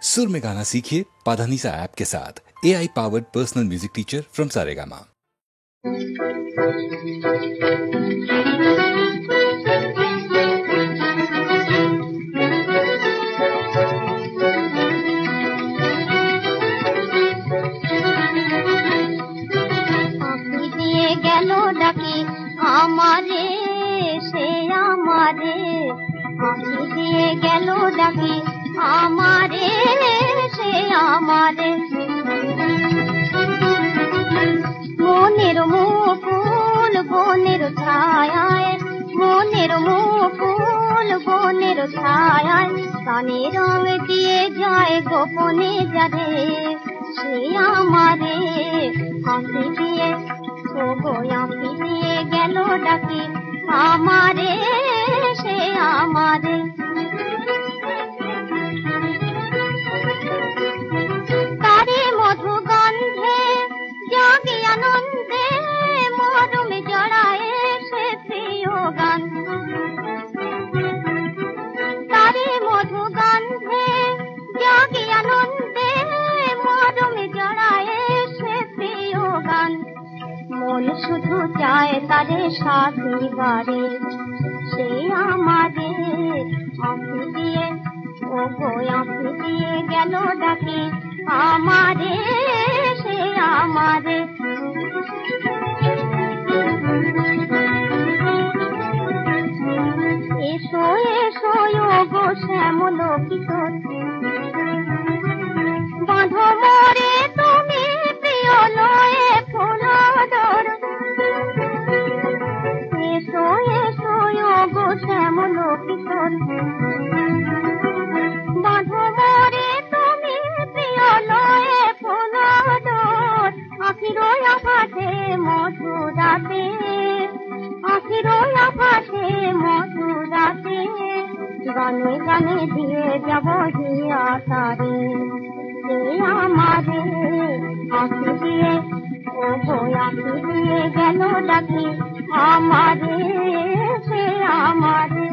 सुर में गाना सीखिए पाधानीसा ऐप के साथ। AI powered personal music teacher from Saregama. গেল ডাকি আমারে সে আমারে আঁখি দিয়ে গেল ডাকি আমারে সে আমারে মনের মুকুল বনের ছায়ায় মনের মুকুল বনের ছায়ায় কানে রং দিয়ে যায় গোপনে যারে সে আমারে আঁখি দিয়ে আঁখি দিয়ে গেল ডাকি আমারে সে আমারে তারে মধু গন্ধে জাগি আনন্দে মরমে জড়ায় সে প্রিয় গান তারে মধু গন্ধে জাগি আনন্দে মরমে জড়ায় সে প্রিয় গান মন শুধু চায় তারে সাথী বারে সে আমারে আঁখি দিয়ে ও গো আঁখি দিয়ে গেল ডাকি আমারে সে আমারে এসো এসো ও গো শ্যামল কিশোর বাঁধো মোরে তুমি প্রিয় লয়ে ফুলদর এসো এসো ও গো শ্যামল কিশোর বাঁধো মোরে তুমি প্রিয় লয়ে ফুলদর আখির আকাশে মধুরাতে আখির আকাশে মধুরাতে গানে গানে দিয়ে যাব হিয়া তারে সে আমারে আঁখি দিয়ে ও গো আঁখি দিয়ে গেল ডাকি আমারে সে আমারে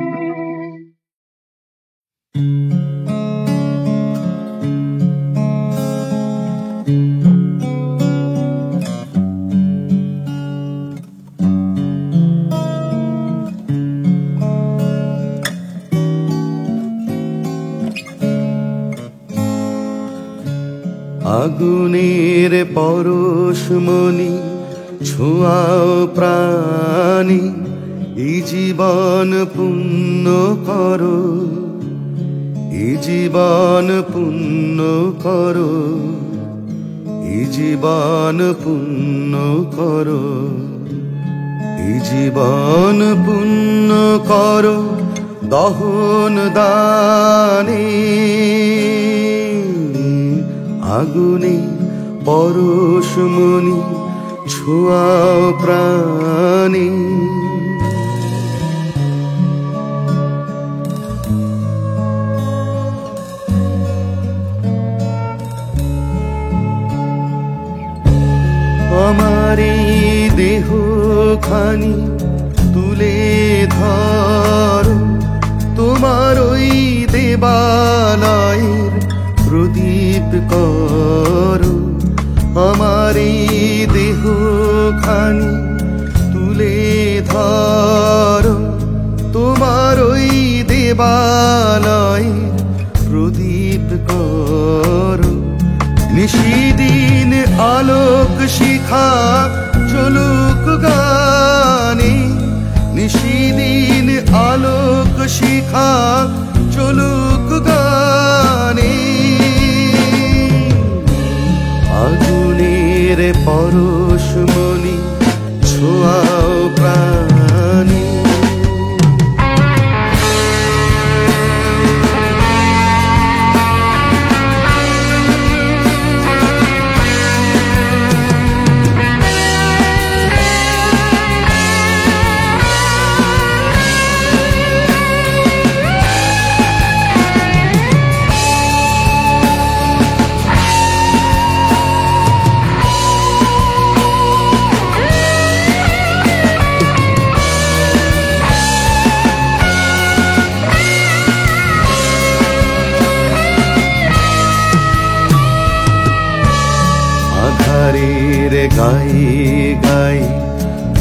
আগুনের পরশমণি ছোঁয়াও প্রাণী এই জীবন পুণ্য করো এই জীবন পুণ্য করো এই জীবন পুণ্য করো এই জীবন পুণ্য করো দহন দানে আগুনে পরশমণি ছোঁয়াও প্রাণী আমার এই দেহ খানি তুলে ধরো তোমার ওই দেবালয়ের প্রদীপ করো আমার এই দেহ খানি তুলে ধরো তোমার ওই দেবালয়ের প্রদীপ করো নিশিদিন আলোক শিখা চলুক গানে নিশিদিন আলোক শিখা চলুক গানে আগুনের পরশমণি ছোঁয়াও প্রাণী গাই গাই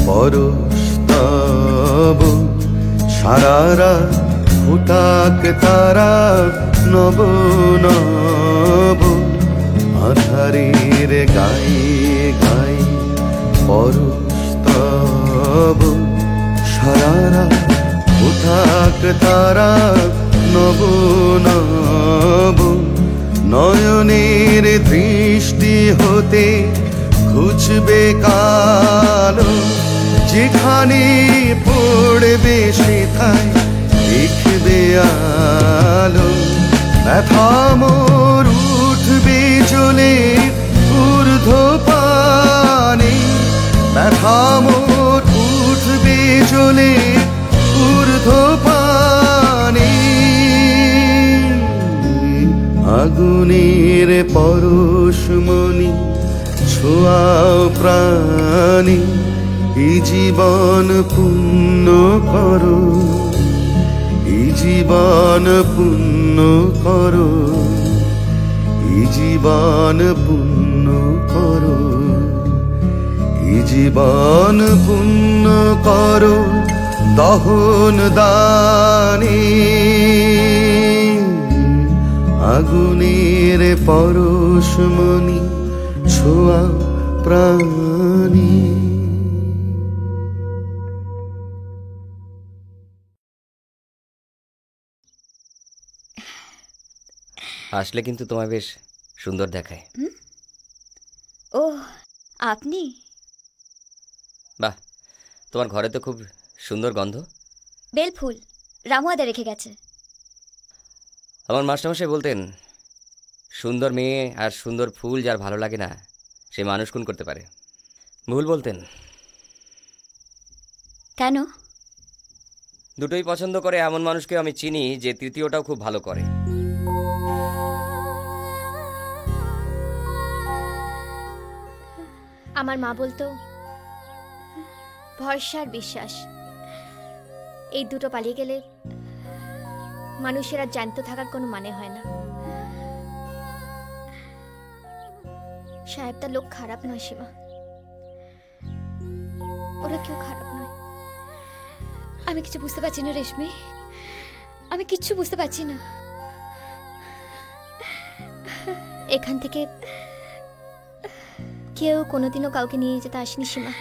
পরশ তব সারা রাত ফুটাক তারা নব নব আধারের গাই গাই পরশ তব সারা রাত ফুটাক তারা নব নব নয়নের দৃষ্টি হতে ঘুচবে কালো যেখানে পড়বে সেথায় দেখবে আলো ব্যথা মোর উঠবে চলে ঊর্ধ্ব পানে ব্যথা মোর উঠবে চলে ঊর্ধ্ব পানে আগুনের পরশমণি ছোঁয়াও প্রাণী এই জীবন পূর্ণ করো এই জীবন পূর্ণ করো এই জীবন পূর্ণ করো এই জীবন পূর্ণ করো দহন দানে আগুনের পরশমণি ছোঁয়া প্রাণী। আসলে কিন্তু তোমায় বেশ সুন্দর দেখায়। ও আপনি? বাহ, তোমার ঘরে তো খুব সুন্দর গন্ধ। বেলফুল রামুয়াদা রেখে গেছে। আমার মাস্টারমশাই বলতেন, সুন্দর মেয়ে আর সুন্দর ফুল যার ভালো লাগে না সে মানুষ খুন করতে পারে। ভুল বলতেন। কেন? দুটোই পছন্দ করে এমন মানুষকে আমি চিনি যে তৃতীয়টাও খুব ভালো করে। আমার মা বলতো ভরসা আর বিশ্বাস এই দুটো পালিয়ে গেলে মানুষের আর জ্যান্ত থাকার কোনো মানে হয় না। সাহেবটা লোক খারাপ নয় সীমা, ওরা কেউ খারাপ নয়। আমি কিছু বুঝতে পারছি না রেশমি, আমি কিচ্ছু বুঝতে পারছি না। এখান থেকে কেউ কোনোদিনও কাউকে নিয়ে যেতে আসেনি সীমা,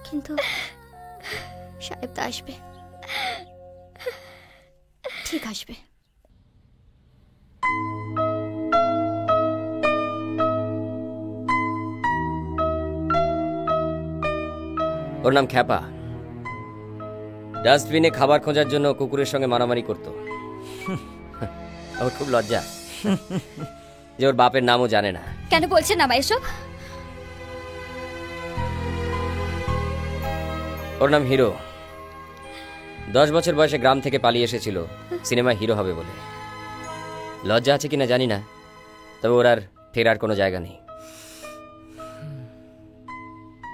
কিন্তু সাহেব তো আসবে, ঠিক আসবে। ওর নাম খ্যাপা। ডাস্টবিনে খাবার খোঁজার জন্য কুকুরের সঙ্গে মারামারি করত। ওর খুব লজ্জা যে ওর বাপের নামও জানে না। কেন বলছেন না এসব? ওর নাম হিরো। 10 বছর বয়সে গ্রাম থেকে পালিয়ে এসেছিল সিনেমায় হিরো হবে বলে। লজ্জা আছে কিনা জানি না, তবে ওর আর ফেরার কোনো জায়গা নেই।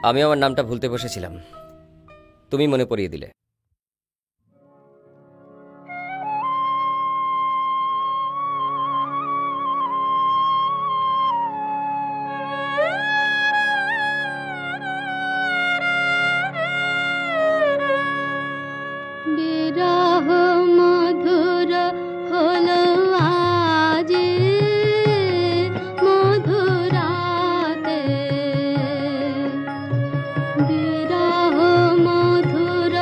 আমি আমার নামটা ভুলতে বসেছিলাম, তুমি মনে পড়িয়ে দিলে। বিরহ মধুর হলো আজ মধুরাতে, বিরহ মধুর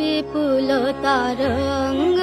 বিপুল তরঙ্গ